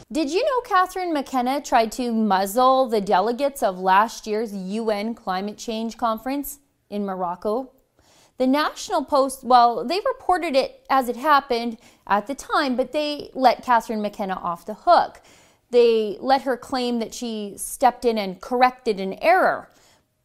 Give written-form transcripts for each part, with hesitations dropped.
Did you know Catherine McKenna tried to muzzle the delegates of last year's UN climate change conference in Morocco? The National Post, well, they reported it as it happened at the time, but they let Catherine McKenna off the hook. They let her claim that she stepped in and corrected an error.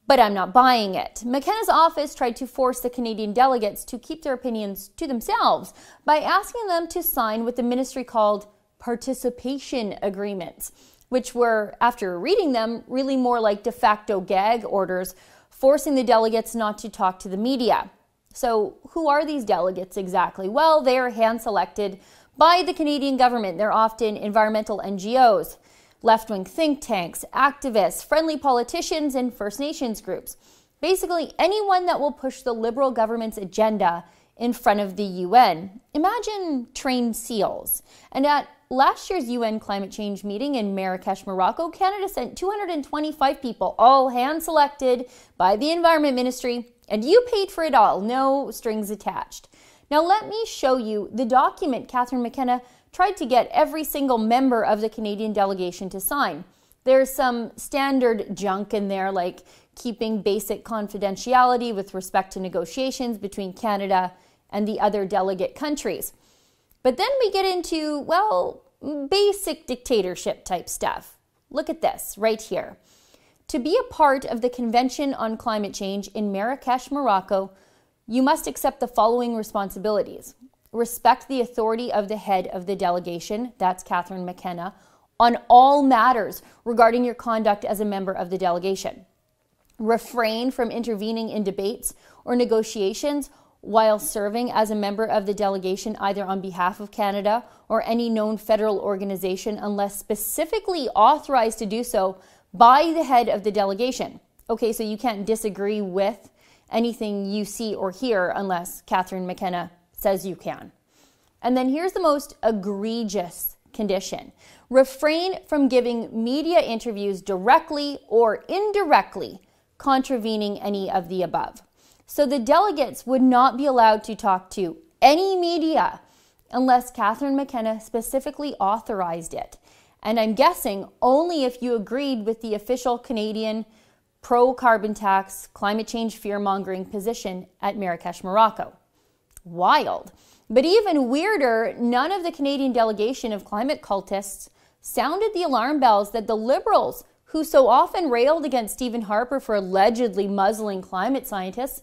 But I'm not buying it. McKenna's office tried to force the Canadian delegates to keep their opinions to themselves by asking them to sign what the ministry called participation agreements, which were, after reading them, really more like de facto gag orders, forcing the delegates not to talk to the media. So who are these delegates exactly? Well, they are hand-selected by the Canadian government. They're often environmental NGOs, left-wing think tanks, activists, friendly politicians, and First Nations groups. Basically, anyone that will push the Liberal government's agenda in front of the UN. Imagine trained SEALs. And at last year's UN climate change meeting in Marrakesh, Morocco, Canada sent 225 people, all hand-selected by the Environment Ministry, and you paid for it all, no strings attached. Now let me show you the document Catherine McKenna tried to get every single member of the Canadian delegation to sign. There's some standard junk in there, like keeping basic confidentiality with respect to negotiations between Canada and the other delegate countries. But then we get into, well, basic dictatorship type stuff. Look at this right here. To be a part of the Convention on Climate Change in Marrakesh, Morocco, you must accept the following responsibilities. Respect the authority of the head of the delegation, that's Catherine McKenna, on all matters regarding your conduct as a member of the delegation. Refrain from intervening in debates or negotiations while serving as a member of the delegation either on behalf of Canada or any known federal organization unless specifically authorized to do so by the head of the delegation. Okay, so you can't disagree with anything you see or hear unless Catherine McKenna says you can. And then here's the most egregious condition. Refrain from giving media interviews directly or indirectly contravening any of the above. So the delegates would not be allowed to talk to any media unless Catherine McKenna specifically authorized it. And I'm guessing only if you agreed with the official Canadian pro-carbon tax, climate change fear-mongering position at Marrakesh, Morocco. Wild. But even weirder, none of the Canadian delegation of climate cultists sounded the alarm bells that the Liberals, who so often railed against Stephen Harper for allegedly muzzling climate scientists,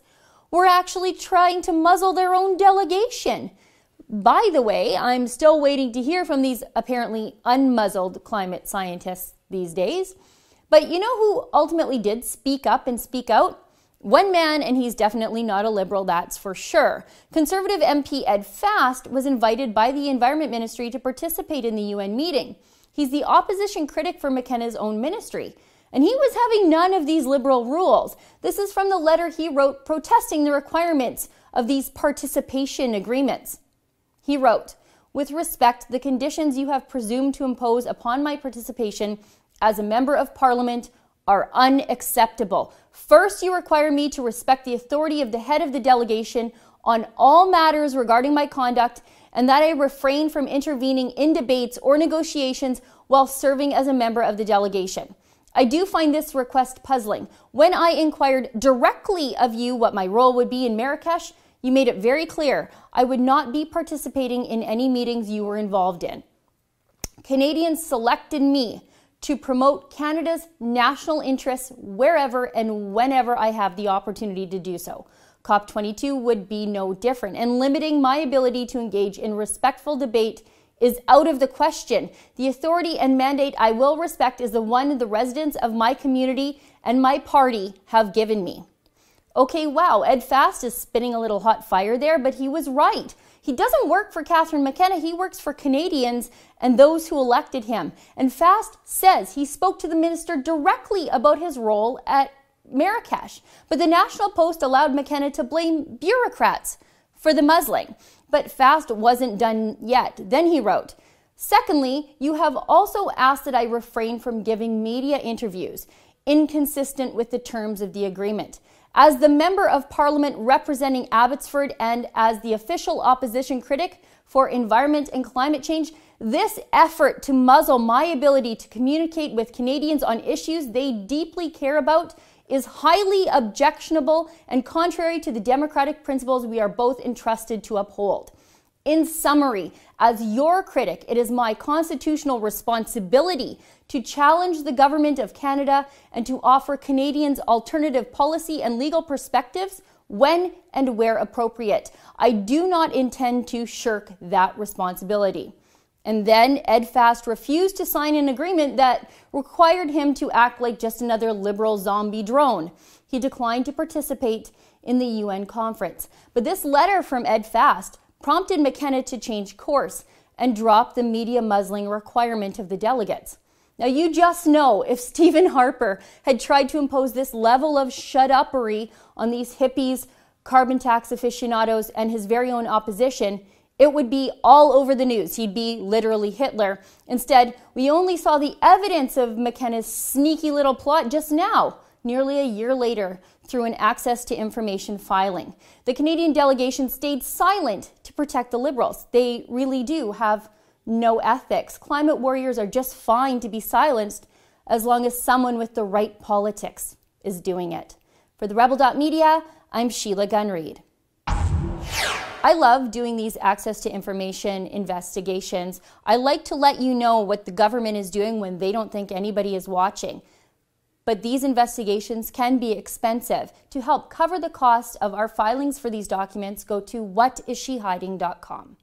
were actually trying to muzzle their own delegation. By the way, I'm still waiting to hear from these apparently unmuzzled climate scientists these days. But you know who ultimately did speak up and speak out? One man, and he's definitely not a Liberal, that's for sure. Conservative MP Ed Fast was invited by the Environment Ministry to participate in the UN meeting. He's the opposition critic for McKenna's own ministry. And he was having none of these Liberal rules. This is from the letter he wrote protesting the requirements of these participation agreements. He wrote, "With respect, the conditions you have presumed to impose upon my participation as a member of Parliament are unacceptable. First, you require me to respect the authority of the head of the delegation on all matters regarding my conduct, and that I refrain from intervening in debates or negotiations while serving as a member of the delegation. I do find this request puzzling. When I inquired directly of you what my role would be in Marrakesh, you made it very clear I would not be participating in any meetings you were involved in. Canadians selected me to promote Canada's national interests wherever and whenever I have the opportunity to do so. COP22 would be no different, and limiting my ability to engage in respectful debate is out of the question. The authority and mandate I will respect is the one the residents of my community and my party have given me." Okay, wow, Ed Fast is spitting a little hot fire there, but he was right. He doesn't work for Catherine McKenna, he works for Canadians and those who elected him. And Fast says he spoke to the minister directly about his role at Marrakesh. But the National Post allowed McKenna to blame bureaucrats for the muzzling. But Fast wasn't done yet. Then he wrote, "Secondly, you have also asked that I refrain from giving media interviews inconsistent with the terms of the agreement. As the Member of Parliament representing Abbotsford and as the official opposition critic for environment and climate change, This effort to muzzle my ability to communicate with Canadians on issues they deeply care about is highly objectionable and contrary to the democratic principles we are both entrusted to uphold. In summary, as your critic, it is my constitutional responsibility to challenge the Government of Canada and to offer Canadians alternative policy and legal perspectives when and where appropriate. I do not intend to shirk that responsibility. And then Ed Fast refused to sign an agreement that required him to act like just another liberal zombie drone. He declined to participate in the UN conference. But this letter from Ed Fast prompted McKenna to change course and drop the media muzzling requirement of the delegates. Now, you just know if Stephen Harper had tried to impose this level of shut-uppery on these hippies, carbon tax aficionados, and his very own opposition, it would be all over the news. He'd be literally Hitler. Instead, we only saw the evidence of McKenna's sneaky little plot just now, nearly a year later, through an access to information filing. The Canadian delegation stayed silent to protect the Liberals. They really do have no ethics. Climate warriors are just fine to be silenced as long as someone with the right politics is doing it. For the Rebel.media, I'm Sheila Gunn-Reid. I love doing these access to information investigations. I like to let you know what the government is doing when they don't think anybody is watching. But these investigations can be expensive. To help cover the cost of our filings for these documents, go to whatissshehiding.com.